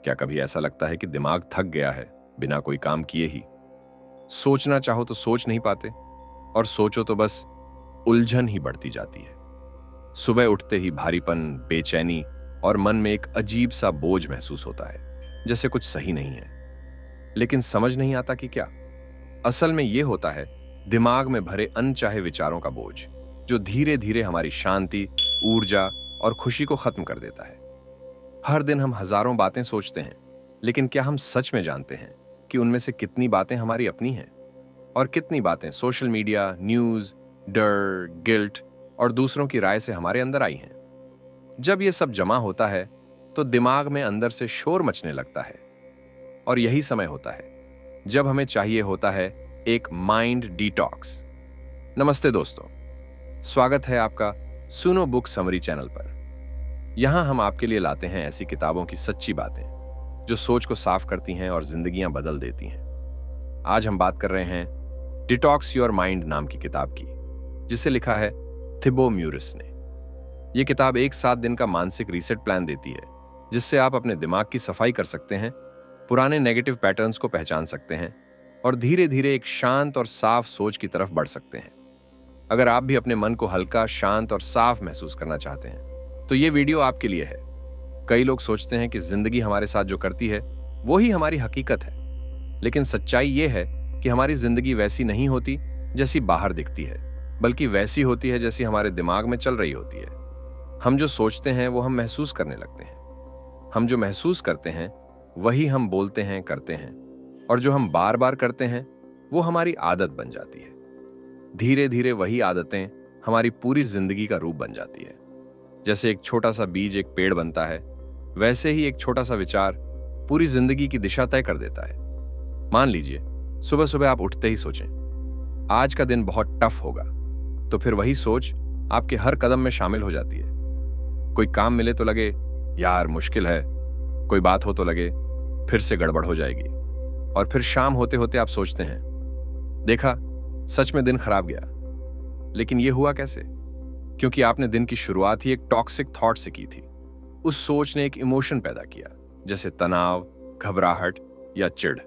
क्या कभी ऐसा लगता है कि दिमाग थक गया है बिना कोई काम किए ही? सोचना चाहो तो सोच नहीं पाते और सोचो तो बस उलझन ही बढ़ती जाती है। सुबह उठते ही भारीपन, बेचैनी और मन में एक अजीब सा बोझ महसूस होता है, जैसे कुछ सही नहीं है। लेकिन समझ नहीं आता कि क्या। असल में यह होता है दिमाग में भरे अनचाहे विचारों का बोझ, जो धीरे धीरे हमारी शांति, ऊर्जा और खुशी को खत्म कर देता है। हर दिन हम हजारों बातें सोचते हैं, लेकिन क्या हम सच में जानते हैं कि उनमें से कितनी बातें हमारी अपनी हैं और कितनी बातें सोशल मीडिया, न्यूज, डर, गिल्ट और दूसरों की राय से हमारे अंदर आई हैं? जब ये सब जमा होता है तो दिमाग में अंदर से शोर मचने लगता है, और यही समय होता है जब हमें चाहिए होता है एक माइंड डिटॉक्स। नमस्ते दोस्तों, स्वागत है आपका सुनो बुक समरी चैनल पर। यहां हम आपके लिए लाते हैं ऐसी किताबों की सच्ची बातें जो सोच को साफ करती हैं और जिंदगियां बदल देती हैं। आज हम बात कर रहे हैं डिटॉक्स योर माइंड नाम की किताब की, जिसे लिखा है थिबो म्यूरिस ने। यह किताब एक 7 दिन का मानसिक रीसेट प्लान देती है, जिससे आप अपने दिमाग की सफाई कर सकते हैं, पुराने नेगेटिव पैटर्न्स को पहचान सकते हैं और धीरे धीरे एक शांत और साफ सोच की तरफ बढ़ सकते हैं। अगर आप भी अपने मन को हल्का, शांत और साफ महसूस करना चाहते हैं तो ये वीडियो आपके लिए है। कई लोग सोचते हैं कि जिंदगी हमारे साथ जो करती है वो ही हमारी हकीकत है, लेकिन सच्चाई ये है कि हमारी जिंदगी वैसी नहीं होती जैसी बाहर दिखती है, बल्कि वैसी होती है जैसी हमारे दिमाग में चल रही होती है। हम जो सोचते हैं वो हम महसूस करने लगते हैं। हम जो महसूस करते हैं वही हम बोलते हैं, करते हैं, और जो हम बार बार करते हैं वो हमारी आदत बन जाती है। धीरे धीरे वही आदतें हमारी पूरी जिंदगी का रूप बन जाती है। जैसे एक छोटा सा बीज एक पेड़ बनता है, वैसे ही एक छोटा सा विचार पूरी जिंदगी की दिशा तय कर देता है। मान लीजिए सुबह सुबह आप उठते ही सोचें आज का दिन बहुत टफ होगा, तो फिर वही सोच आपके हर कदम में शामिल हो जाती है। कोई काम मिले तो लगे यार मुश्किल है, कोई बात हो तो लगे फिर से गड़बड़ हो जाएगी, और फिर शाम होते होते आप सोचते हैं देखा, सच में दिन खराब गया। लेकिन यह हुआ कैसे? क्योंकि आपने दिन की शुरुआत ही एक टॉक्सिक थॉट से की थी। उस सोच ने एक इमोशन पैदा किया, जैसे तनाव, घबराहट या चिढ़।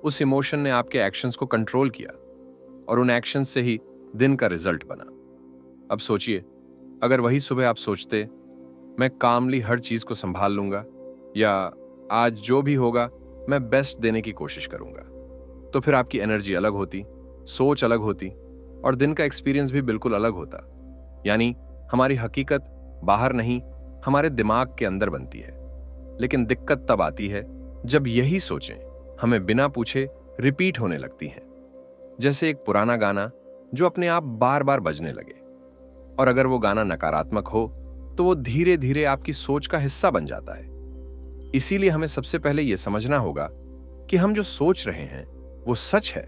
उस इमोशन ने आपके एक्शंस को कंट्रोल किया और उन एक्शंस से ही दिन का रिजल्ट बना। अब सोचिए, अगर वही सुबह आप सोचते मैं कामली हर चीज को संभाल लूंगा, या आज जो भी होगा मैं बेस्ट देने की कोशिश करूंगा, तो फिर आपकी एनर्जी अलग होती, सोच अलग होती और दिन का एक्सपीरियंस भी बिल्कुल अलग होता। यानी हमारी हकीकत बाहर नहीं, हमारे दिमाग के अंदर बनती है। लेकिन दिक्कत तब आती है जब यही सोचें हमें बिना पूछे रिपीट होने लगती हैं, जैसे एक पुराना गाना जो अपने आप बार बार बजने लगे। और अगर वो गाना नकारात्मक हो तो वो धीरे धीरे आपकी सोच का हिस्सा बन जाता है। इसीलिए हमें सबसे पहले यह समझना होगा कि हम जो सोच रहे हैं वो सच है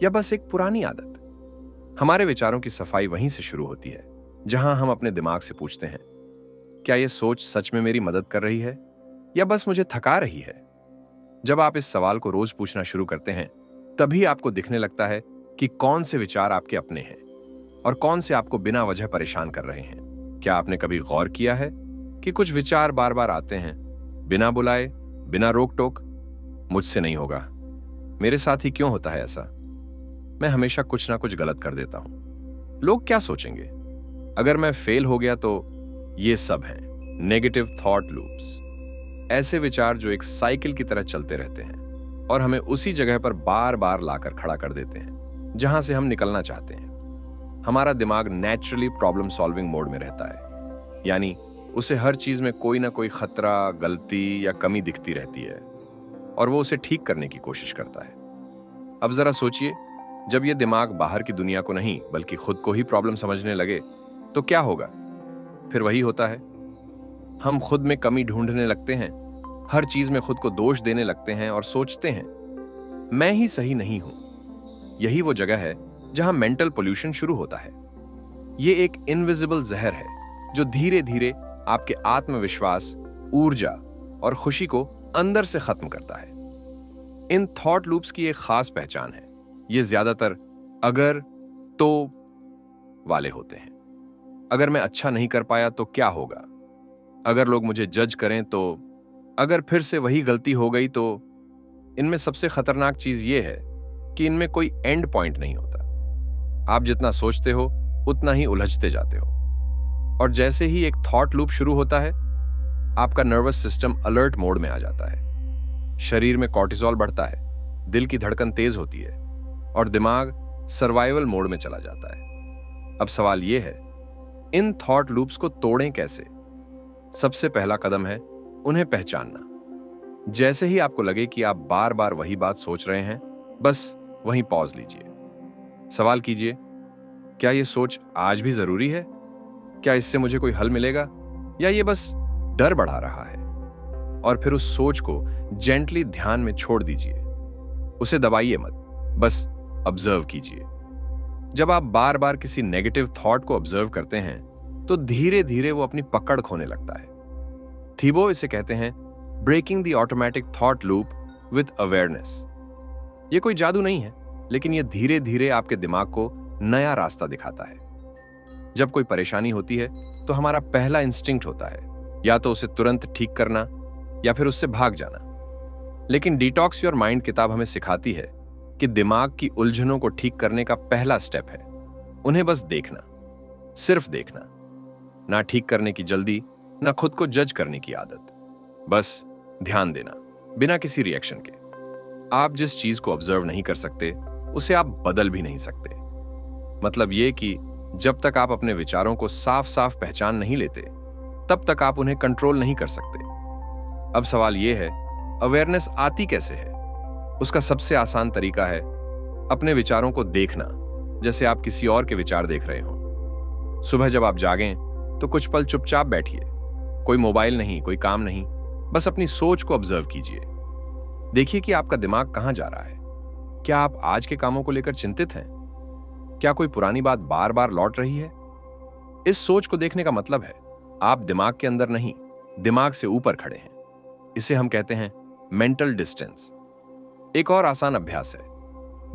या बस एक पुरानी आदत। हमारे विचारों की सफाई वहीं से शुरू होती है, जहां हम अपने दिमाग से पूछते हैं क्या यह सोच सच में मेरी मदद कर रही है या बस मुझे थका रही है। जब आप इस सवाल को रोज पूछना शुरू करते हैं, तभी आपको दिखने लगता है कि कौन से विचार आपके अपने हैं और कौन से आपको बिना वजह परेशान कर रहे हैं। क्या आपने कभी गौर किया है कि कुछ विचार बार बार आते हैं बिना बुलाए, बिना रोक टोक? मुझसे नहीं होगा, मेरे साथ ही क्यों होता है ऐसा, मैं हमेशा कुछ ना कुछ गलत कर देता हूं, लोग क्या सोचेंगे, अगर मैं फेल हो गया तो? ये सब हैं नेगेटिव थॉट लूप्स। ऐसे विचार जो एक साइकिल की तरह चलते रहते हैं और हमें उसी जगह पर बार बार लाकर खड़ा कर देते हैं जहां से हम निकलना चाहते हैं। हमारा दिमाग नेचुरली प्रॉब्लम सॉल्विंग मोड में रहता है, यानी उसे हर चीज में कोई ना कोई खतरा, गलती या कमी दिखती रहती है और वो उसे ठीक करने की कोशिश करता है। अब जरा सोचिए, जब ये दिमाग बाहर की दुनिया को नहीं बल्कि खुद को ही प्रॉब्लम समझने लगे तो क्या होगा? फिर वही होता है, हम खुद में कमी ढूंढने लगते हैं, हर चीज में खुद को दोष देने लगते हैं और सोचते हैं मैं ही सही नहीं हूं। यही वो जगह है जहां मेंटल पोल्यूशन शुरू होता है। ये एक इनविजिबल जहर है जो धीरे धीरे आपके आत्मविश्वास, ऊर्जा और खुशी को अंदर से खत्म करता है। इन थॉट लूप्स की एक खास पहचान है, ये ज्यादातर अगर तो वाले होते हैं। अगर मैं अच्छा नहीं कर पाया तो क्या होगा? अगर लोग मुझे जज करें तो? अगर फिर से वही गलती हो गई तो इनमें सबसे खतरनाक चीज ये है कि इनमें कोई एंड पॉइंट नहीं होता। आप जितना सोचते हो उतना ही उलझते जाते हो, और जैसे ही एक थॉट लूप शुरू होता है, आपका नर्वस सिस्टम अलर्ट मोड में आ जाता है। शरीर में कॉर्टिसोल बढ़ता है, दिल की धड़कन तेज होती है और दिमाग सर्वाइवल मोड में चला जाता है। अब सवाल यह है, इन थॉट लूप्स को तोड़ें कैसे? सबसे पहला कदम है उन्हें पहचानना। जैसे ही आपको लगे कि आप बार बार वही बात सोच रहे हैं, बस वहीं पॉज लीजिए। सवाल कीजिए, क्या यह सोच आज भी जरूरी है? क्या इससे मुझे कोई हल मिलेगा, या ये बस डर बढ़ा रहा है? और फिर उस सोच को जेंटली ध्यान में छोड़ दीजिए। उसे दबाइए मत, बस ऑब्जर्व कीजिए। जब आप बार बार किसी नेगेटिव थॉट को ऑब्जर्व करते हैं तो धीरे धीरे वो अपनी पकड़ खोने लगता है। थीबो इसे कहते हैं breaking the automatic thought loop with awareness. ये कोई जादू नहीं है, लेकिन ये धीरे धीरे आपके दिमाग को नया रास्ता दिखाता है। जब कोई परेशानी होती है तो हमारा पहला इंस्टिंक्ट होता है या तो उसे तुरंत ठीक करना या फिर उससे भाग जाना। लेकिन डिटॉक्स योर माइंड किताब हमें सिखाती है कि दिमाग की उलझनों को ठीक करने का पहला स्टेप है उन्हें बस देखना, सिर्फ देखना। ना ठीक करने की जल्दी, ना खुद को जज करने की आदत, बस ध्यान देना बिना किसी रिएक्शन के। आप जिस चीज को ऑब्जर्व नहीं कर सकते उसे आप बदल भी नहीं सकते। मतलब यह कि जब तक आप अपने विचारों को साफ साफ पहचान नहीं लेते, तब तक आप उन्हें कंट्रोल नहीं कर सकते। अब सवाल यह है, अवेयरनेस आती कैसे है? उसका सबसे आसान तरीका है अपने विचारों को देखना, जैसे आप किसी और के विचार देख रहे हो। सुबह जब आप जागें तो कुछ पल चुपचाप बैठिए। कोई मोबाइल नहीं, कोई काम नहीं, बस अपनी सोच को ऑब्जर्व कीजिए। देखिए कि आपका दिमाग कहां जा रहा है। क्या आप आज के कामों को लेकर चिंतित हैं? क्या कोई पुरानी बात बार बार लौट रही है? इस सोच को देखने का मतलब है आप दिमाग के अंदर नहीं, दिमाग से ऊपर खड़े हैं। इसे हम कहते हैं मेंटल डिस्टेंस। एक और आसान अभ्यास है,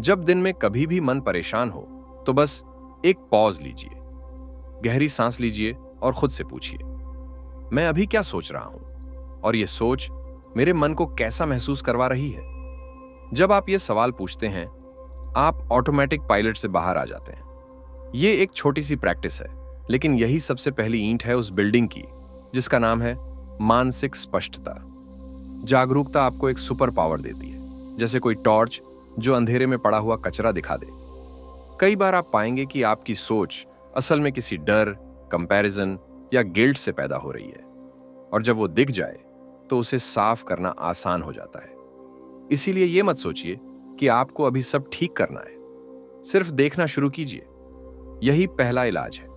जब दिन में कभी भी मन परेशान हो तो बस एक पॉज लीजिए, गहरी सांस लीजिए और खुद से पूछिए, मैं अभी क्या सोच रहा हूं और यह सोच मेरे मन को कैसा महसूस करवा रही है? जब आप यह सवाल पूछते हैं, आप ऑटोमेटिक पायलट से बाहर आ जाते हैं। यह एक छोटी सी प्रैक्टिस है, लेकिन यही सबसे पहली ईंट है उस बिल्डिंग की जिसका नाम है मानसिक स्पष्टता। जागरूकता आपको एक सुपर पावर देती है, जैसे कोई टॉर्च जो अंधेरे में पड़ा हुआ कचरा दिखा दे। कई बार आप पाएंगे कि आपकी सोच असल में किसी डर, कंपैरिजन या गिल्ट से पैदा हो रही है, और जब वो दिख जाए तो उसे साफ करना आसान हो जाता है। इसीलिए यह मत सोचिए कि आपको अभी सब ठीक करना है, सिर्फ देखना शुरू कीजिए। यही पहला इलाज है।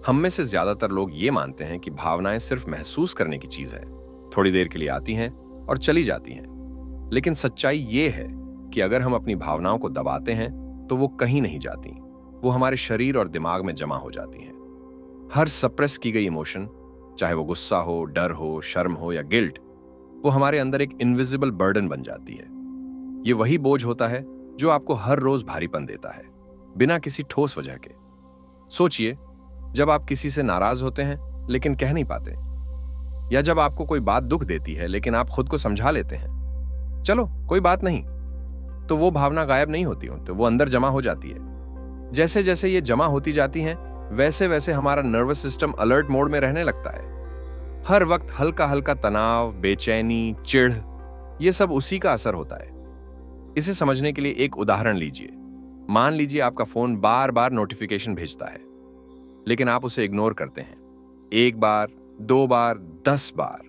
हम में से ज्यादातर लोग ये मानते हैं कि भावनाएं सिर्फ महसूस करने की चीज है, थोड़ी देर के लिए आती हैं और चली जाती हैं। लेकिन सच्चाई ये है कि अगर हम अपनी भावनाओं को दबाते हैं तो वो कहीं नहीं जाती, वो हमारे शरीर और दिमाग में जमा हो जाती हैं। हर सप्रेस की गई इमोशन, चाहे वो गुस्सा हो, डर हो, शर्म हो या गिल्ट, वो हमारे अंदर एक इनविजिबल बर्डन बन जाती है। ये वही बोझ होता है जो आपको हर रोज भारीपन देता है, बिना किसी ठोस वजह के। सोचिए, जब आप किसी से नाराज होते हैं लेकिन कह नहीं पाते, या जब आपको कोई बात दुख देती है लेकिन आप खुद को समझा लेते हैं, चलो कोई बात नहीं, तो वो भावना गायब नहीं होती, तो वो अंदर जमा हो जाती है। जैसे जैसे ये जमा होती जाती हैं, वैसे वैसे हमारा नर्वस सिस्टम अलर्ट मोड में रहने लगता है। हर वक्त हल्का हल्का तनाव, बेचैनी, चिढ़, ये सब उसी का असर होता है। इसे समझने के लिए एक उदाहरण लीजिए। मान लीजिए आपका फोन बार बार नोटिफिकेशन भेजता है, लेकिन आप उसे इग्नोर करते हैं। 1 बार, 2 बार, 10 बार,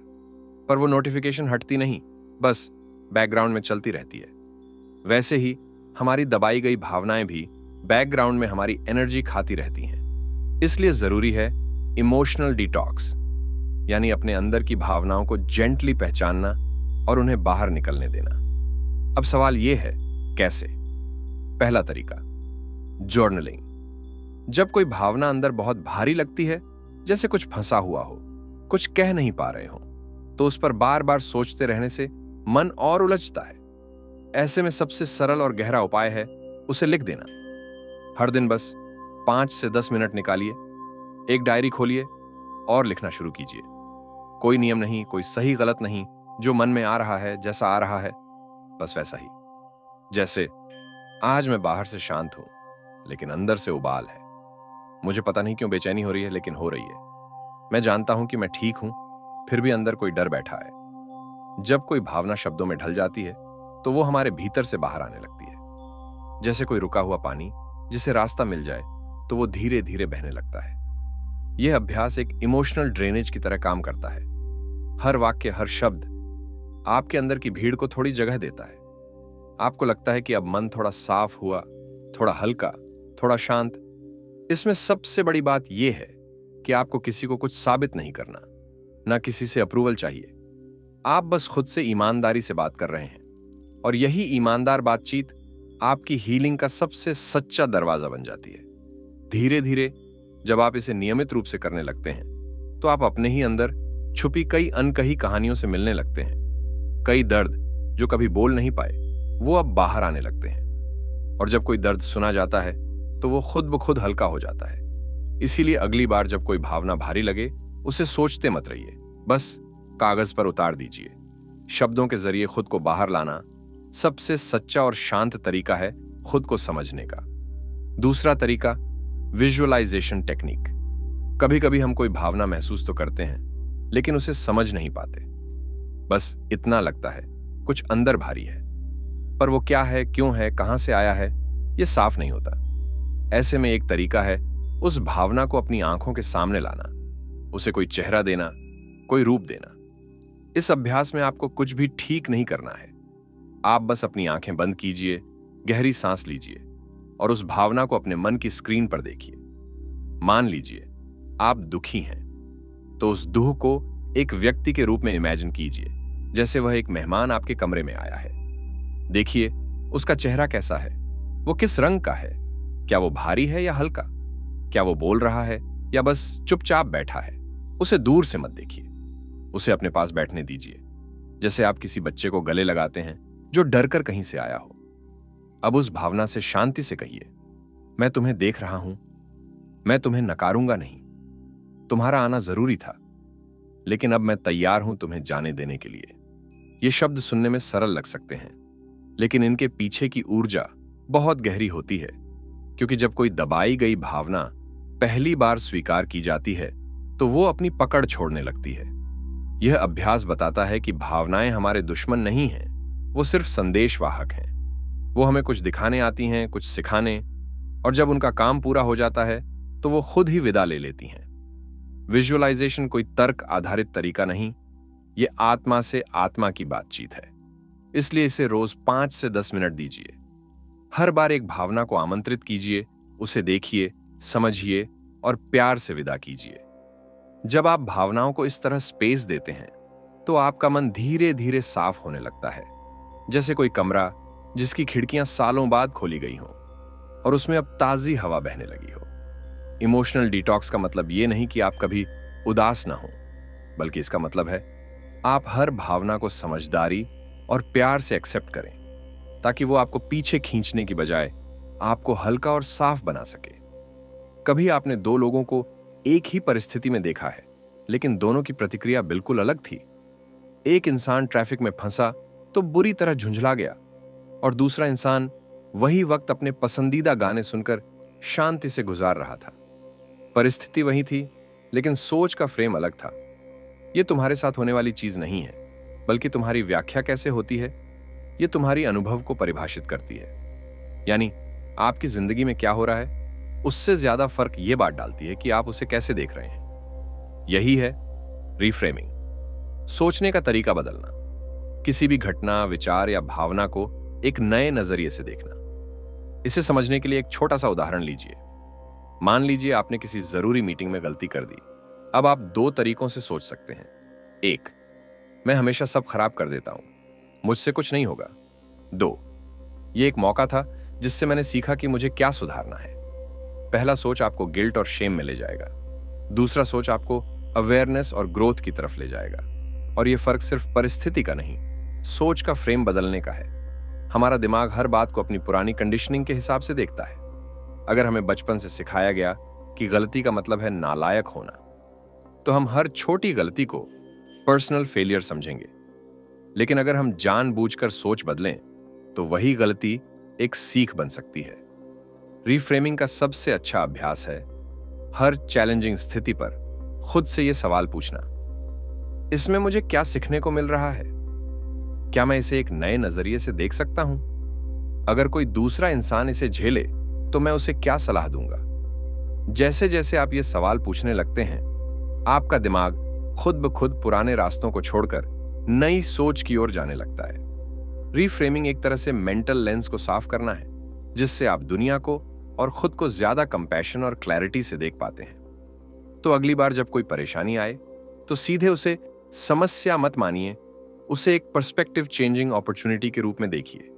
पर वो नोटिफिकेशन हटती नहीं, बस बैकग्राउंड में चलती रहती है। वैसे ही हमारी दबाई गई भावनाएं भी बैकग्राउंड में हमारी एनर्जी खाती रहती हैं। इसलिए जरूरी है इमोशनल डिटॉक्स, यानी अपने अंदर की भावनाओं को जेंटली पहचानना और उन्हें बाहर निकलने देना। अब सवाल यह है, कैसे? पहला तरीका, जर्नलिंग। जब कोई भावना अंदर बहुत भारी लगती है, जैसे कुछ फंसा हुआ हो, कुछ कह नहीं पा रहे हो, तो उस पर बार बार सोचते रहने से मन और उलझता है। ऐसे में सबसे सरल और गहरा उपाय है उसे लिख देना। हर दिन बस 5 से 10 मिनट निकालिए, एक डायरी खोलिए और लिखना शुरू कीजिए। कोई नियम नहीं, कोई सही गलत नहीं, जो मन में आ रहा है, जैसा आ रहा है, बस वैसा ही। जैसे आज मैं बाहर से शांत हूं, लेकिन अंदर से उबाल है। मुझे पता नहीं क्यों बेचैनी हो रही है, लेकिन हो रही है। मैं जानता हूं कि मैं ठीक हूं, फिर भी अंदर कोई डर बैठा है। जब कोई भावना शब्दों में ढल जाती है, तो वो हमारे भीतर से बाहर आने लगती है। जैसे कोई रुका हुआ पानी जिसे रास्ता मिल जाए तो वो धीरे धीरे बहने लगता है। यह अभ्यास एक इमोशनल ड्रेनेज की तरह काम करता है। हर वाक्य, हर शब्द आपके अंदर की भीड़ को थोड़ी जगह देता है। आपको लगता है कि अब मन थोड़ा साफ हुआ, थोड़ा हल्का, थोड़ा शांत। इसमें सबसे बड़ी बात यह है कि आपको किसी को कुछ साबित नहीं करना, ना किसी से अप्रूवल चाहिए। आप बस खुद से ईमानदारी से बात कर रहे हैं, और यही ईमानदार बातचीत आपकी हीलिंग का सबसे सच्चा दरवाजा बन जाती है। धीरे धीरे जब आप इसे नियमित रूप से करने लगते हैं, तो आप अपने ही अंदर छुपी कई अनकही कहानियों से मिलने लगते हैं। कई दर्द जो कभी बोल नहीं पाए, वो अब बाहर आने लगते हैं। और जब कोई दर्द सुना जाता है, तो वो खुद ब खुद हल्का हो जाता है। इसीलिए अगली बार जब कोई भावना भारी लगे, उसे सोचते मत रहिए, बस कागज पर उतार दीजिए। शब्दों के जरिए खुद को बाहर लाना सबसे सच्चा और शांत तरीका है खुद को समझने का। दूसरा तरीका, विजुअलाइजेशन टेक्निक। कभी कभी हम कोई भावना महसूस तो करते हैं, लेकिन उसे समझ नहीं पाते। बस इतना लगता है कुछ अंदर भारी है, पर वो क्या है, क्यों है, कहां से आया है, ये साफ नहीं होता। ऐसे में एक तरीका है उस भावना को अपनी आंखों के सामने लाना, उसे कोई चेहरा देना, कोई रूप देना। इस अभ्यास में आपको कुछ भी ठीक नहीं करना है। आप बस अपनी आंखें बंद कीजिए, गहरी सांस लीजिए और उस भावना को अपने मन की स्क्रीन पर देखिए। मान लीजिए आप दुखी हैं, तो उस दुख को एक व्यक्ति के रूप में इमेजिन कीजिए, जैसे वह एक मेहमान आपके कमरे में आया है। देखिए उसका चेहरा कैसा है, वो किस रंग का है, क्या वो भारी है या हल्का, क्या वो बोल रहा है या बस चुपचाप बैठा है। उसे दूर से मत देखिए, उसे अपने पास बैठने दीजिए, जैसे आप किसी बच्चे को गले लगाते हैं जो डर कर कहीं से आया हो। अब उस भावना से शांति से कहिए, मैं तुम्हें देख रहा हूं, मैं तुम्हें नकारूंगा नहीं, तुम्हारा आना जरूरी था, लेकिन अब मैं तैयार हूं तुम्हें जाने देने के लिए। ये शब्द सुनने में सरल लग सकते हैं, लेकिन इनके पीछे की ऊर्जा बहुत गहरी होती है, क्योंकि जब कोई दबाई गई भावना पहली बार स्वीकार की जाती है, तो वो अपनी पकड़ छोड़ने लगती है। यह अभ्यास बताता है कि भावनाएं हमारे दुश्मन नहीं हैं, वो सिर्फ संदेशवाहक हैं। वो हमें कुछ दिखाने आती हैं, कुछ सिखाने, और जब उनका काम पूरा हो जाता है तो वो खुद ही विदा ले लेती हैं। विजुअलाइजेशन कोई तर्क आधारित तरीका नहीं, ये आत्मा से आत्मा की बातचीत है। इसलिए इसे रोज 5 से 10 मिनट दीजिए। हर बार एक भावना को आमंत्रित कीजिए, उसे देखिए, समझिए और प्यार से विदा कीजिए। जब आप भावनाओं को इस तरह स्पेस देते हैं, तो आपका मन धीरे धीरे साफ होने लगता है, जैसे कोई कमरा जिसकी खिड़कियां सालों बाद खोली गई हों और उसमें अब ताजी हवा बहने लगी हो। इमोशनल डिटॉक्स का मतलब ये नहीं कि आप कभी उदास ना हो, बल्कि इसका मतलब है आप हर भावना को समझदारी और प्यार से एक्सेप्ट करें, ताकि वो आपको पीछे खींचने की बजाय आपको हल्का और साफ बना सके। कभी आपने 2 लोगों को एक ही परिस्थिति में देखा है, लेकिन दोनों की प्रतिक्रिया बिल्कुल अलग थी। एक इंसान ट्रैफिक में फंसा तो बुरी तरह झुंझला गया, और दूसरा इंसान वही वक्त अपने पसंदीदा गाने सुनकर शांति से गुजार रहा था। परिस्थिति वही थी, लेकिन सोच का फ्रेम अलग था। यह तुम्हारे साथ होने वाली चीज नहीं है, बल्कि तुम्हारी व्याख्या कैसे होती है, यह तुम्हारी अनुभव को परिभाषित करती है। यानी आपकी जिंदगी में क्या हो रहा है, उससे ज्यादा फर्क यह बात डालती है कि आप उसे कैसे देख रहे हैं। यही है रिफ्रेमिंग, सोचने का तरीका बदलना, किसी भी घटना, विचार या भावना को एक नए नजरिए से देखना। इसे समझने के लिए एक छोटा सा उदाहरण लीजिए। मान लीजिए आपने किसी जरूरी मीटिंग में गलती कर दी। अब आप 2 तरीकों से सोच सकते हैं। 1, मैं हमेशा सब खराब कर देता हूं, मुझसे कुछ नहीं होगा। 2, यह एक मौका था जिससे मैंने सीखा कि मुझे क्या सुधारना है। पहला सोच आपको गिल्ट और शेम में ले जाएगा, दूसरा सोच आपको अवेयरनेस और ग्रोथ की तरफ ले जाएगा। और यह फर्क सिर्फ परिस्थिति का नहीं, सोच का फ्रेम बदलने का है। हमारा दिमाग हर बात को अपनी पुरानी कंडीशनिंग के हिसाब से देखता है। अगर हमें बचपन से सिखाया गया कि गलती का मतलब है नालायक होना, तो हम हर छोटी गलती को पर्सनल फेलियर समझेंगे। लेकिन अगर हम जानबूझकर सोच बदलें तो वही गलती एक सीख बन सकती है। रीफ्रेमिंग का सबसे अच्छा अभ्यास है हर चैलेंजिंग स्थिति पर खुद से यह सवाल पूछना, इसमें मुझे क्या सीखने को मिल रहा है? क्या मैं इसे एक नए नजरिए से देख सकता हूं? अगर कोई दूसरा इंसान इसे झेले तो मैं उसे क्या सलाह दूंगा? जैसे जैसे आप ये सवाल पूछने लगते हैं, आपका दिमाग खुद ब खुद पुराने रास्तों को छोड़कर नई सोच की ओर जाने लगता है। रीफ्रेमिंग एक तरह से मेंटल लेंस को साफ करना है, जिससे आप दुनिया को और खुद को ज्यादा कंपैशन और क्लैरिटी से देख पाते हैं। तो अगली बार जब कोई परेशानी आए तो सीधे उसे समस्या मत मानिए, उसे एक पर्सपेक्टिव चेंजिंग अपॉर्चुनिटी के रूप में देखिए।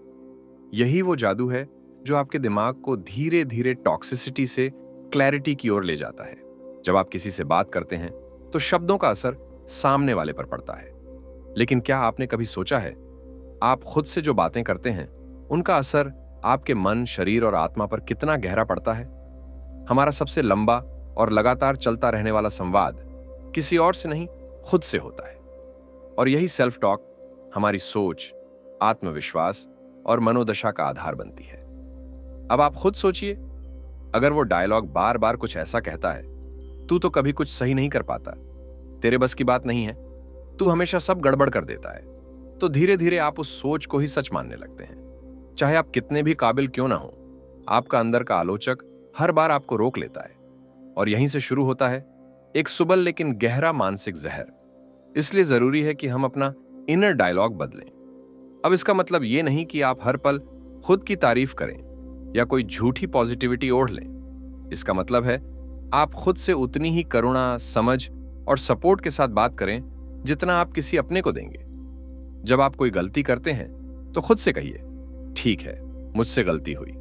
यही वो जादू है जो आपके दिमाग को धीरे धीरे टॉक्सिसिटी से क्लैरिटी की ओर ले जाता है। जब आप किसी से बात करते हैं तो शब्दों का असर सामने वाले पर पड़ता है, लेकिन क्या आपने कभी सोचा है आप खुद से जो बातें करते हैं उनका असर आपके मन, शरीर और आत्मा पर कितना गहरा पड़ता है? हमारा सबसे लंबा और लगातार चलता रहने वाला संवाद किसी और से नहीं, खुद से होता है। और यही सेल्फ टॉक हमारी सोच, आत्मविश्वास और मनोदशा का आधार बनती है। अब आप खुद सोचिए, अगर वो डायलॉग बार बार कुछ ऐसा कहता है, तू तो कभी कुछ सही नहीं कर पाता, तेरे बस की बात नहीं है, तू हमेशा सब गड़बड़ कर देता है, तो धीरे धीरे आप उस सोच को ही सच मानने लगते हैं। चाहे आप कितने भी काबिल क्यों ना हो, आपका अंदर का आलोचक हर बार आपको रोक लेता है। और यहीं से शुरू होता है एक सुबल लेकिन गहरा मानसिक जहर। इसलिए जरूरी है कि हम अपना इनर डायलॉग बदलें। अब इसका मतलब ये नहीं कि आप हर पल खुद की तारीफ करें या कोई झूठी पॉजिटिविटी ओढ़ लें। इसका मतलब है आप खुद से उतनी ही करुणा, समझ और सपोर्ट के साथ बात करें जितना आप किसी अपने को देंगे। जब आप कोई गलती करते हैं तो खुद से कहिए, ठीक है, मुझसे गलती हुई,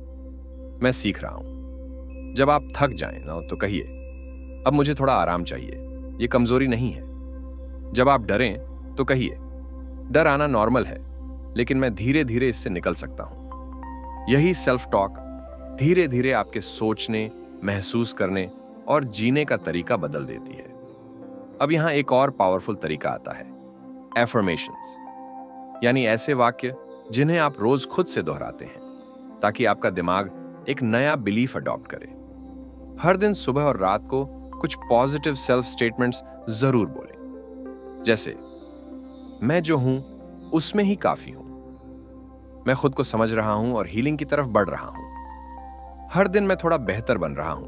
मैं सीख रहा हूं। जब आप थक जाएं ना तो कहिए, अब मुझे थोड़ा आराम चाहिए, ये कमजोरी नहीं है। जब आप डरें तो कहिए, डर आना नॉर्मल है, लेकिन मैं धीरे धीरे इससे निकल सकता हूं। यही सेल्फ टॉक धीरे धीरे आपके सोचने, महसूस करने और जीने का तरीका बदल देती है। अब यहां एक और पावरफुल तरीका आता है, एफर्मेशंस, यानी ऐसे वाक्य जिन्हें आप रोज खुद से दोहराते हैं ताकि आपका दिमाग एक नया बिलीफ अडॉप्ट करे। हर दिन सुबह और रात को कुछ पॉजिटिव सेल्फ स्टेटमेंट्स जरूर बोलें, जैसे मैं जो हूं उसमें ही काफी हूं, मैं खुद को समझ रहा हूं और हीलिंग की तरफ बढ़ रहा हूं, हर दिन मैं थोड़ा बेहतर बन रहा हूं,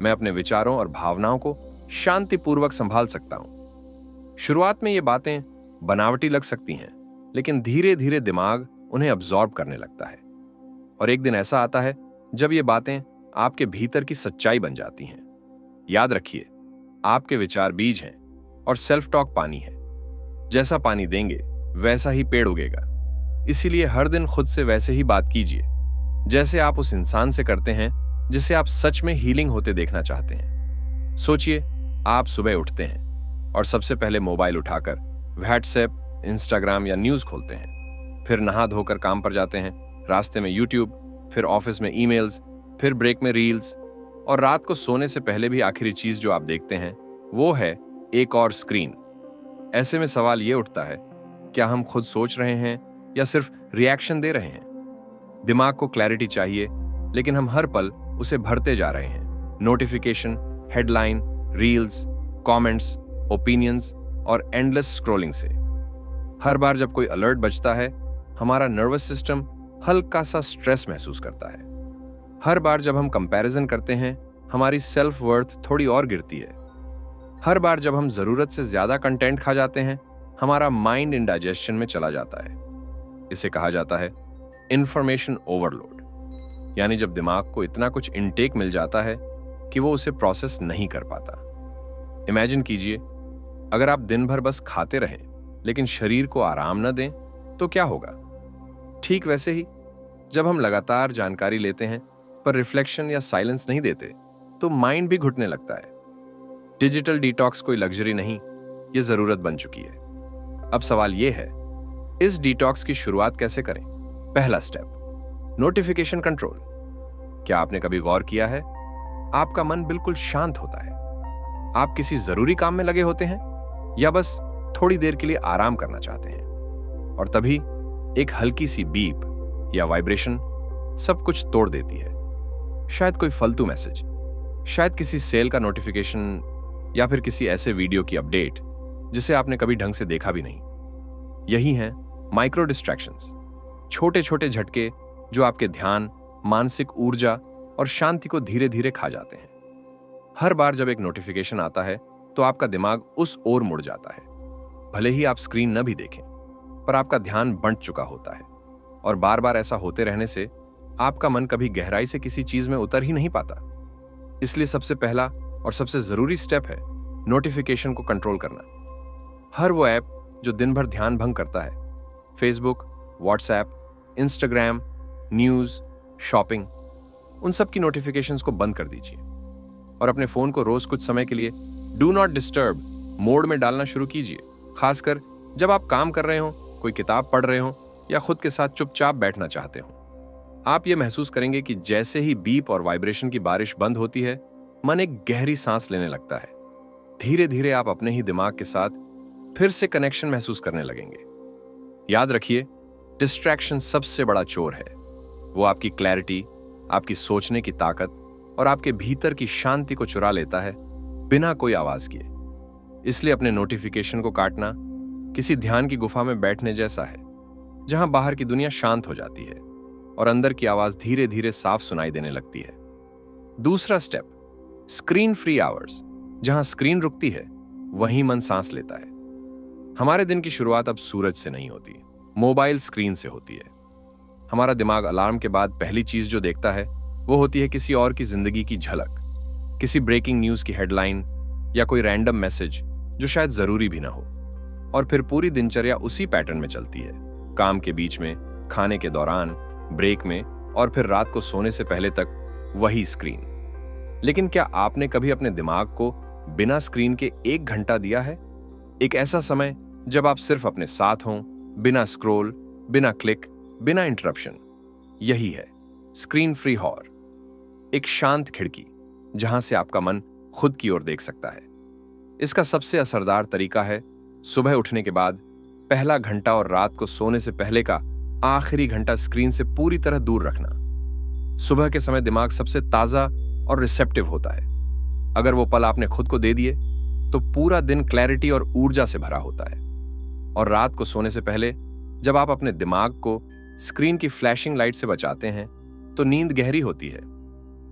मैं अपने विचारों और भावनाओं को शांतिपूर्वक संभाल सकता हूं। शुरुआत में ये बातें बनावटी लग सकती हैं, लेकिन धीरे धीरे दिमाग उन्हें अब्सॉर्ब करने लगता है। और एक दिन ऐसा आता है जब ये बातें आपके भीतर की सच्चाई बन जाती हैं। याद रखिए, आपके विचार बीज हैं और सेल्फ टॉक पानी है। जैसा पानी देंगे वैसा ही पेड़ उगेगा। इसीलिए हर दिन खुद से वैसे ही बात कीजिए जैसे आप उस इंसान से करते हैं जिसे आप सच में हीलिंग होते देखना चाहते हैं। सोचिए, आप सुबह उठते हैं और सबसे पहले मोबाइल उठाकर व्हाट्सएप, इंस्टाग्राम या न्यूज खोलते हैं, फिर नहा धोकर काम पर जाते हैं, रास्ते में यूट्यूब, फिर ऑफिस में ईमेल्स, फिर ब्रेक में रील्स, और रात को सोने से पहले भी आखिरी चीज जो आप देखते हैं वो है एक और स्क्रीन। ऐसे में सवाल ये उठता है, क्या हम खुद सोच रहे हैं या सिर्फ रिएक्शन दे रहे हैं? दिमाग को क्लैरिटी चाहिए, लेकिन हम हर पल उसे भरते जा रहे हैं notification, headline, reels, comments, opinions और एंडलेस स्क्रॉलिंग से। हर बार जब कोई अलर्ट बजता है, हमारा नर्वस सिस्टम हल्का सा स्ट्रेस महसूस करता है। हर बार जब हम कंपैरिजन करते हैं, हमारी सेल्फ वर्थ थोड़ी और गिरती है। हर बार जब हम जरूरत से ज्यादा कंटेंट खा जाते हैं, हमारा माइंड इंडाइजेशन में चला जाता है। इसे कहा जाता है इंफॉर्मेशन ओवरलोड, यानी जब दिमाग को इतना कुछ इनटेक मिल जाता है कि वो उसे प्रोसेस नहीं कर पाता। इमेजिन कीजिए, अगर आप दिन भर बस खाते रहें लेकिन शरीर को आराम न दें तो क्या होगा? ठीक वैसे ही, जब हम लगातार जानकारी लेते हैं पर रिफ्लेक्शन या साइलेंस नहीं देते तो माइंड भी घुटने लगता है। डिजिटल डिटॉक्स कोई लग्जरी नहीं, ये जरूरत बन चुकी है। अब सवाल ये है, इस डिटॉक्स की शुरुआत कैसे करें? पहला स्टेप, नोटिफिकेशन कंट्रोल। क्या आपने कभी गौर किया है, आपका मन बिल्कुल शांत होता है? आप किसी जरूरी काम में लगे होते हैं या बस थोड़ी देर के लिए आराम करना चाहते हैं? और तभी एक हल्की सी बीप या वाइब्रेशन सब कुछ तोड़ देती है। शायद कोई फालतू मैसेज, शायद किसी सेल का नोटिफिकेशन, या फिर किसी ऐसे वीडियो की अपडेट जिसे आपने कभी ढंग से देखा भी नहीं। यही हैं माइक्रो डिस्ट्रैक्शंस, छोटे छोटे झटके जो आपके ध्यान, मानसिक ऊर्जा और शांति को धीरे धीरे खा जाते हैं। हर बार जब एक नोटिफिकेशन आता है तो आपका दिमाग उस ओर मुड़ जाता है। भले ही आप स्क्रीन न भी देखें, पर आपका ध्यान बंट चुका होता है, और बार बार ऐसा होते रहने से आपका मन कभी गहराई से किसी चीज में उतर ही नहीं पाता। इसलिए सबसे पहला और सबसे जरूरी स्टेप है नोटिफिकेशन को कंट्रोल करना। हर वो ऐप जो दिन भर ध्यान भंग करता है, Facebook, WhatsApp, Instagram, news, shopping, उन सब की नोटिफिकेशंस को बंद कर दीजिए और अपने फोन को रोज कुछ समय के लिए डू नॉट डिस्टर्ब मोड में डालना शुरू कीजिए। खासकर जब आप काम कर रहे हो, कोई किताब पढ़ रहे हो या खुद के साथ चुपचाप बैठना चाहते हो। आप ये महसूस करेंगे कि जैसे ही बीप और वाइब्रेशन की बारिश बंद होती है, मन एक गहरी सांस लेने लगता है। धीरे धीरे आप अपने ही दिमाग के साथ फिर से कनेक्शन महसूस करने लगेंगे। याद रखिए, डिस्ट्रैक्शन सबसे बड़ा चोर है। वो आपकी क्लैरिटी, आपकी सोचने की ताकत और आपके भीतर की शांति को चुरा लेता है बिना कोई आवाज किए। इसलिए अपने नोटिफिकेशन को काटना किसी ध्यान की गुफा में बैठने जैसा है, जहां बाहर की दुनिया शांत हो जाती है और अंदर की आवाज धीरे धीरे साफ सुनाई देने लगती है। दूसरा स्टेप, स्क्रीन फ्री आवर्स। जहां स्क्रीन रुकती है, वहीं मन सांस लेता है। हमारे दिन की शुरुआत अब सूरज से नहीं होती, मोबाइल स्क्रीन से होती है। हमारा दिमाग अलार्म के बाद पहली चीज जो देखता है वो होती है किसी और की जिंदगी की झलक, किसी ब्रेकिंग न्यूज की हेडलाइन या कोई रैंडम मैसेज जो शायद जरूरी भी ना हो। और फिर पूरी दिनचर्या उसी पैटर्न में चलती है, काम के बीच में, खाने के दौरान, ब्रेक में और फिर रात को सोने से पहले तक वही स्क्रीन। लेकिन क्या आपने कभी अपने दिमाग को बिना स्क्रीन के 1 घंटा दिया है? एक ऐसा समय जब आप सिर्फ अपने साथ हों, बिना स्क्रॉल, बिना क्लिक, बिना इंटरप्शन। यही है स्क्रीन फ्री हॉर, एक शांत खिड़की जहां से आपका मन खुद की ओर देख सकता है। इसका सबसे असरदार तरीका है सुबह उठने के बाद पहला घंटा और रात को सोने से पहले का आखिरी घंटा स्क्रीन से पूरी तरह दूर रखना। सुबह के समय दिमाग सबसे ताजा और रिसेप्टिव होता है। अगर वो पल आपने खुद को दे दिए तो पूरा दिन क्लैरिटी और ऊर्जा से भरा होता है। और रात को सोने से पहले जब आप अपने दिमाग को स्क्रीन की फ्लैशिंग लाइट से बचाते हैं तो नींद गहरी होती है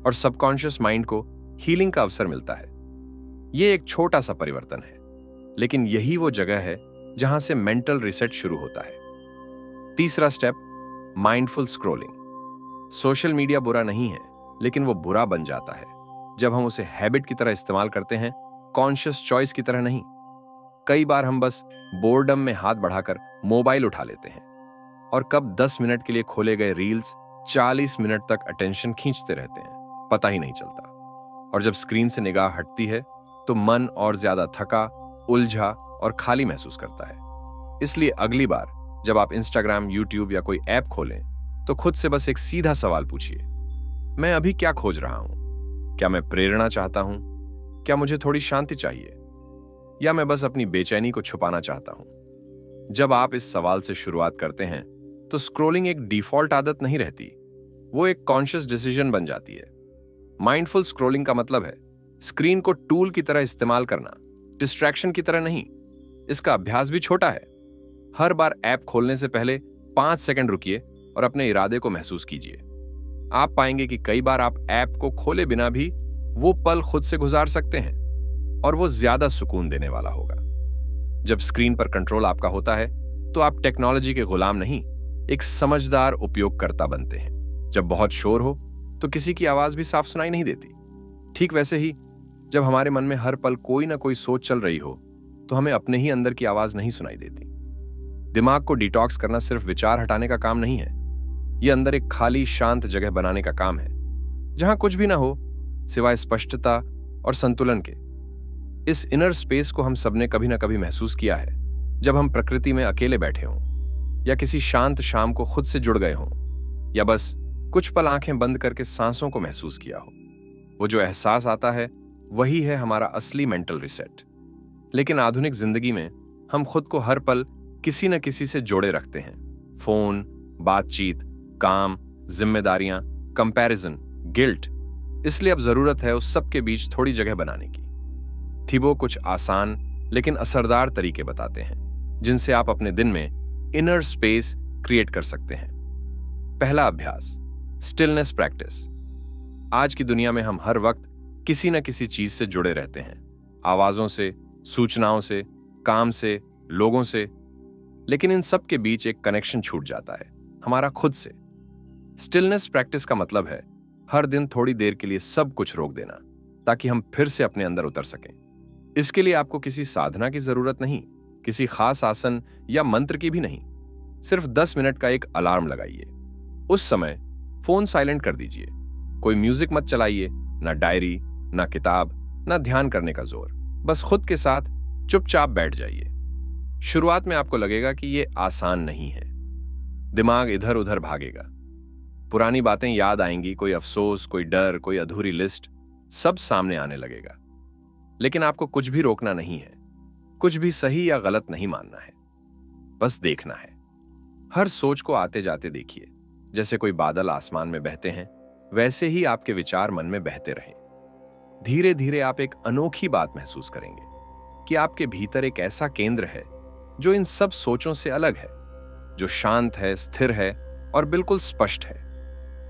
और सबकॉन्शियस माइंड को हीलिंग का अवसर मिलता है। यह एक छोटा सा परिवर्तन है, लेकिन यही वो जगह है जहां से मेंटल रिसेट शुरू होता है। तीसरा step, mindful scrolling. Social media बुरा नहीं है, लेकिन वो बुरा बन जाता है जब हम उसे हैबिट की तरह इस्तेमाल करते हैं, कॉन्शियस चॉइस की तरह नहीं। कई बार हम बस बोर्डम में हाथ बढ़ाकर मोबाइल उठा लेते हैं और कब 10 मिनट के लिए खोले गए रील्स 40 मिनट तक अटेंशन खींचते रहते हैं, पता ही नहीं चलता। और जब स्क्रीन से निगाह हटती है तो मन और ज्यादा थका, उलझा और खाली महसूस करता है। इसलिए अगली बार जब आप इंस्टाग्राम, यूट्यूब या कोई ऐप खोलें तो खुद से बस एक सीधा सवाल पूछिए, मैं अभी क्या खोज रहा हूं? क्या मैं प्रेरणा चाहता हूं? क्या मुझे थोड़ी शांति चाहिए? या मैं बस अपनी बेचैनी को छुपाना चाहता हूं? जब आप इस सवाल से शुरुआत करते हैं तो स्क्रॉलिंग एक डिफॉल्ट आदत नहीं रहती, वो एक कॉन्शियस डिसीजन बन जाती है। माइंडफुल स्क्रॉलिंग का मतलब है स्क्रीन को टूल की तरह इस्तेमाल करना, डिस्ट्रैक्शन की तरह नहीं। इसका अभ्यास भी छोटा है। हर बार ऐप खोलने से पहले 5 सेकंड रुकिए और अपने इरादे को महसूस कीजिए। आप पाएंगे कि कई बार आप ऐप को खोले बिना भी वो पल खुद से गुजार सकते हैं और वो ज्यादा सुकून देने वाला होगा। जब स्क्रीन पर कंट्रोल आपका होता है तो आप टेक्नोलॉजी के गुलाम नहीं, एक समझदार उपयोगकर्ता बनते हैं। जब बहुत शोर हो तो किसी की आवाज भी साफ सुनाई नहीं देती। ठीक वैसे ही जब हमारे मन में हर पल कोई ना कोई सोच चल रही हो तो हमें अपने ही अंदर की आवाज नहीं सुनाई देती। दिमाग को डिटॉक्स करना सिर्फ विचार हटाने का काम नहीं है, यह अंदर एक खाली शांत जगह बनाने का काम है जहां कुछ भी ना हो सिवाय स्पष्टता और संतुलन के। इस इनर स्पेस को हम सबने कभी ना कभी महसूस किया है, जब हम प्रकृति में अकेले बैठे हों या किसी शांत शाम को खुद से जुड़ गए हों या बस कुछ पल आंखें बंद करके सांसों को महसूस किया हो। वो जो एहसास आता है वही है हमारा असली मेंटल रिसेट। लेकिन आधुनिक जिंदगी में हम खुद को हर पल किसी न किसी से जोड़े रखते हैं। फोन, बातचीत, काम, जिम्मेदारियां, कंपैरिजन, गिल्ट। इसलिए अब जरूरत है उस सब के बीच थोड़ी जगह बनाने की। थिबो कुछ आसान लेकिन असरदार तरीके बताते हैं जिनसे आप अपने दिन में इनर स्पेस क्रिएट कर सकते हैं। पहला अभ्यास, स्टिलनेस प्रैक्टिस। आज की दुनिया में हम हर वक्त किसी न किसी चीज से जुड़े रहते हैं, आवाजों से, सूचनाओं से, काम से, लोगों से। लेकिन इन सब के बीच एक कनेक्शन छूट जाता है, हमारा खुद से। स्टिलनेस प्रैक्टिस का मतलब है हर दिन थोड़ी देर के लिए सब कुछ रोक देना, ताकि हम फिर से अपने अंदर उतर सकें। इसके लिए आपको किसी साधना की जरूरत नहीं, किसी खास आसन या मंत्र की भी नहीं। सिर्फ 10 मिनट का एक अलार्म लगाइए। उस समय फोन साइलेंट कर दीजिए, कोई म्यूजिक मत चलाइए, ना डायरी, ना किताब, ना ध्यान करने का जोर। बस खुद के साथ चुपचाप बैठ जाइए। शुरुआत में आपको लगेगा कि यह आसान नहीं है। दिमाग इधर उधर भागेगा, पुरानी बातें याद आएंगी, कोई अफसोस, कोई डर, कोई अधूरी लिस्ट, सब सामने आने लगेगा। लेकिन आपको कुछ भी रोकना नहीं है, कुछ भी सही या गलत नहीं मानना है, बस देखना है। हर सोच को आते जाते देखिए, जैसे कोई बादल आसमान में बहते हैं, वैसे ही आपके विचार मन में बहते रहें। धीरे धीरे आप एक अनोखी बात महसूस करेंगे कि आपके भीतर एक ऐसा केंद्र है जो इन सब सोचों से अलग है, जो शांत है, स्थिर है और बिल्कुल स्पष्ट है।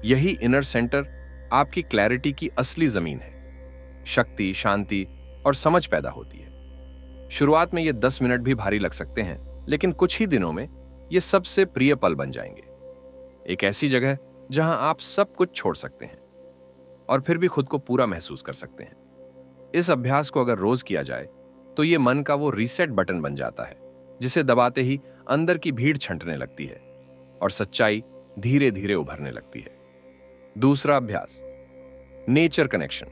यही इनर सेंटर आपकी क्लैरिटी की असली जमीन है। शक्ति, शांति और समझ पैदा होती है। शुरुआत में ये 10 मिनट भी भारी लग सकते हैं, लेकिन कुछ ही दिनों में ये सबसे प्रिय पल बन जाएंगे। एक ऐसी जगह जहां आप सब कुछ छोड़ सकते हैं और फिर भी खुद को पूरा महसूस कर सकते हैं। इस अभ्यास को अगर रोज किया जाए तो ये मन का वो रीसेट बटन बन जाता है जिसे दबाते ही अंदर की भीड़ छंटने लगती है और सच्चाई धीरे धीरे उभरने लगती है। दूसरा अभ्यास, नेचर कनेक्शन।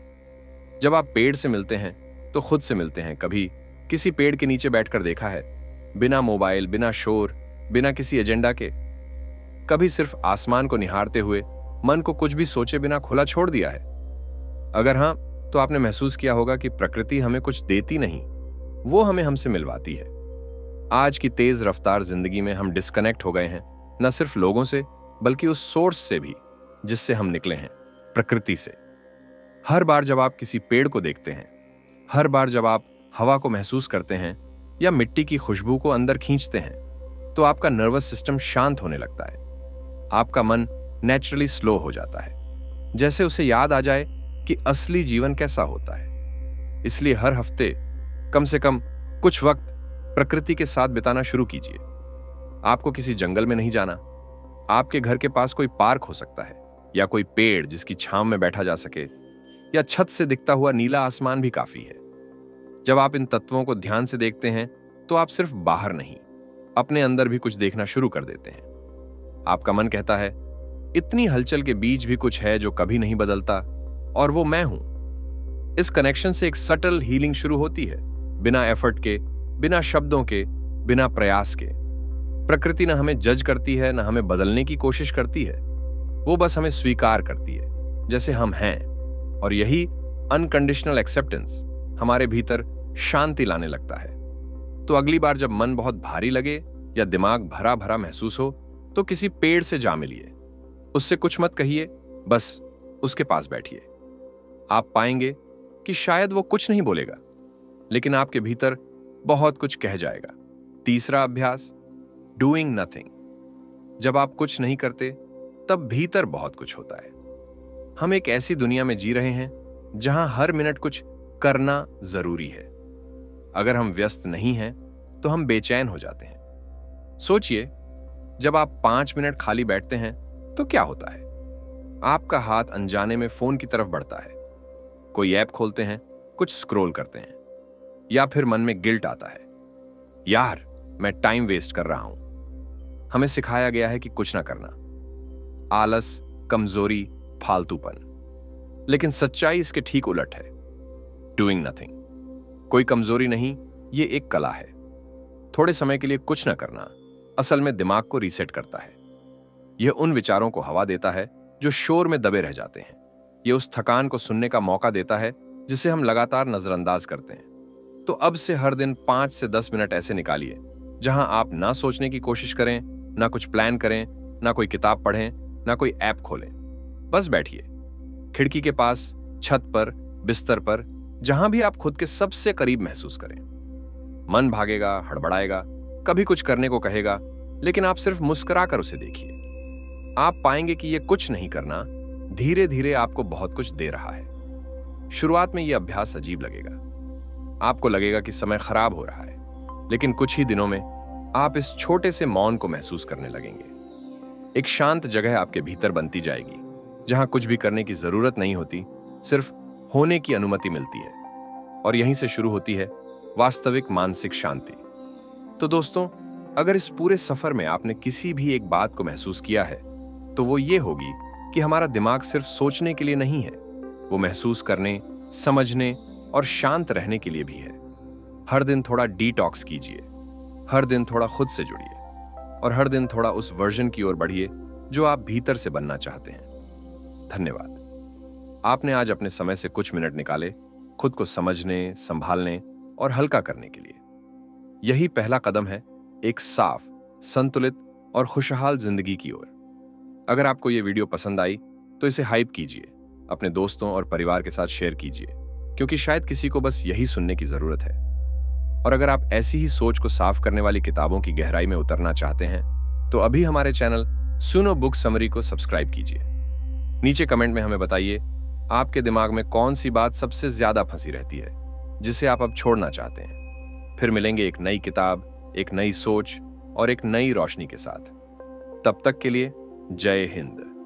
जब आप पेड़ से मिलते हैं तो खुद से मिलते हैं। कभी किसी पेड़ के नीचे बैठकर देखा है, बिना मोबाइल, बिना शोर, बिना किसी एजेंडा के? कभी सिर्फ आसमान को निहारते हुए मन को कुछ भी सोचे बिना खुला छोड़ दिया है? अगर हां, तो आपने महसूस किया होगा कि प्रकृति हमें कुछ देती नहीं, वो हमें हमसे मिलवाती है। आज की तेज रफ्तार जिंदगी में हम डिस्कनेक्ट हो गए हैं, न सिर्फ लोगों से बल्कि उस सोर्स से भी जिससे हम निकले हैं, प्रकृति से। हर बार जब आप किसी पेड़ को देखते हैं, हर बार जब आप हवा को महसूस करते हैं या मिट्टी की खुशबू को अंदर खींचते हैं, तो आपका नर्वस सिस्टम शांत होने लगता है। आपका मन नेचुरली स्लो हो जाता है, जैसे उसे याद आ जाए कि असली जीवन कैसा होता है। इसलिए हर हफ्ते कम से कम कुछ वक्त प्रकृति के साथ बिताना शुरू कीजिए। आपको किसी जंगल में नहीं जाना, आपके घर के पास कोई पार्क हो सकता है, या कोई पेड़ जिसकी छांव में बैठा जा सके, या छत से दिखता हुआ नीला आसमान भी काफी है। जब आप इन तत्वों को ध्यान से देखते हैं तो आप सिर्फ बाहर नहीं, अपने अंदर भी कुछ देखना शुरू कर देते हैं। आपका मन कहता है, इतनी हलचल के बीच भी कुछ है जो कभी नहीं बदलता, और वो मैं हूं। इस कनेक्शन से एक सटल हीलिंग शुरू होती है, बिना एफर्ट के, बिना शब्दों के, बिना प्रयास के। प्रकृति न हमें जज करती है, न हमें बदलने की कोशिश करती है। वो बस हमें स्वीकार करती है जैसे हम हैं, और यही अनकंडीशनल एक्सेप्टेंस हमारे भीतर शांति लाने लगता है। तो अगली बार जब मन बहुत भारी लगे या दिमाग भरा भरा महसूस हो, तो किसी पेड़ से जा मिलिए। उससे कुछ मत कहिए, बस उसके पास बैठिए। आप पाएंगे कि शायद वो कुछ नहीं बोलेगा, लेकिन आपके भीतर बहुत कुछ कह जाएगा। तीसरा अभ्यास, डूइंग नथिंग। जब आप कुछ नहीं करते तब भीतर बहुत कुछ होता है। हम एक ऐसी दुनिया में जी रहे हैं जहां हर मिनट कुछ करना जरूरी है। अगर हम व्यस्त नहीं हैं तो हम बेचैन हो जाते हैं। सोचिए, जब आप 5 मिनट खाली बैठते हैं तो क्या होता है? आपका हाथ अनजाने में फोन की तरफ बढ़ता है, कोई ऐप खोलते हैं, कुछ स्क्रॉल करते हैं, या फिर मन में गिल्ट आता है, यार मैं टाइम वेस्ट कर रहा हूं। हमें सिखाया गया है कि कुछ ना करना, आलस, कमजोरी, फालतूपन। लेकिन सच्चाई इसके ठीक उलट है। डूइंग नथिंग कोई कमजोरी नहीं, ये एक कला है। थोड़े समय के लिए कुछ ना करना असल में दिमाग को रीसेट करता है। यह उन विचारों को हवा देता है जो शोर में दबे रह जाते हैं। यह उस थकान को सुनने का मौका देता है जिसे हम लगातार नजरअंदाज करते हैं। तो अब से हर दिन 5 से 10 मिनट ऐसे निकालिए जहां आप ना सोचने की कोशिश करें, ना कुछ प्लान करें, ना कोई किताब पढ़ें, ना कोई ऐप खोलें। बस बैठिए, खिड़की के पास, छत पर, बिस्तर पर, जहां भी आप खुद के सबसे करीब महसूस करें। मन भागेगा, हड़बड़ाएगा, कभी कुछ करने को कहेगा, लेकिन आप सिर्फ मुस्कुराकर उसे देखिए। आप पाएंगे कि यह कुछ नहीं करना धीरे धीरे आपको बहुत कुछ दे रहा है। शुरुआत में यह अभ्यास अजीब लगेगा, आपको लगेगा कि समय खराब हो रहा है, लेकिन कुछ ही दिनों में आप इस छोटे से मौन को महसूस करने लगेंगे। एक शांत जगह आपके भीतर बनती जाएगी, जहां कुछ भी करने की जरूरत नहीं होती, सिर्फ होने की अनुमति मिलती है। और यहीं से शुरू होती है वास्तविक मानसिक शांति। तो दोस्तों, अगर इस पूरे सफर में आपने किसी भी एक बात को महसूस किया है, तो वो ये होगी कि हमारा दिमाग सिर्फ सोचने के लिए नहीं है, वो महसूस करने, समझने और शांत रहने के लिए भी है। हर दिन थोड़ा डिटॉक्स कीजिए, हर दिन थोड़ा खुद से जुड़िए, और हर दिन थोड़ा उस वर्जन की ओर बढ़िए जो आप भीतर से बनना चाहते हैं। धन्यवाद। आपने आज अपने समय से कुछ मिनट निकाले खुद को समझने, संभालने और हल्का करने के लिए। यही पहला कदम है एक साफ, संतुलित और खुशहाल जिंदगी की ओर। अगर आपको यह वीडियो पसंद आई तो इसे हाइप कीजिए, अपने दोस्तों और परिवार के साथ शेयर कीजिए, क्योंकि शायद किसी को बस यही सुनने की जरूरत है। और अगर आप ऐसी ही सोच को साफ करने वाली किताबों की गहराई में उतरना चाहते हैं, तो अभी हमारे चैनल सुनो बुक समरी को सब्सक्राइब कीजिए। नीचे कमेंट में हमें बताइए आपके दिमाग में कौन सी बात सबसे ज्यादा फंसी रहती है, जिसे आप अब छोड़ना चाहते हैं। फिर मिलेंगे एक नई किताब, एक नई सोच और एक नई रोशनी के साथ। तब तक के लिए जय हिंद।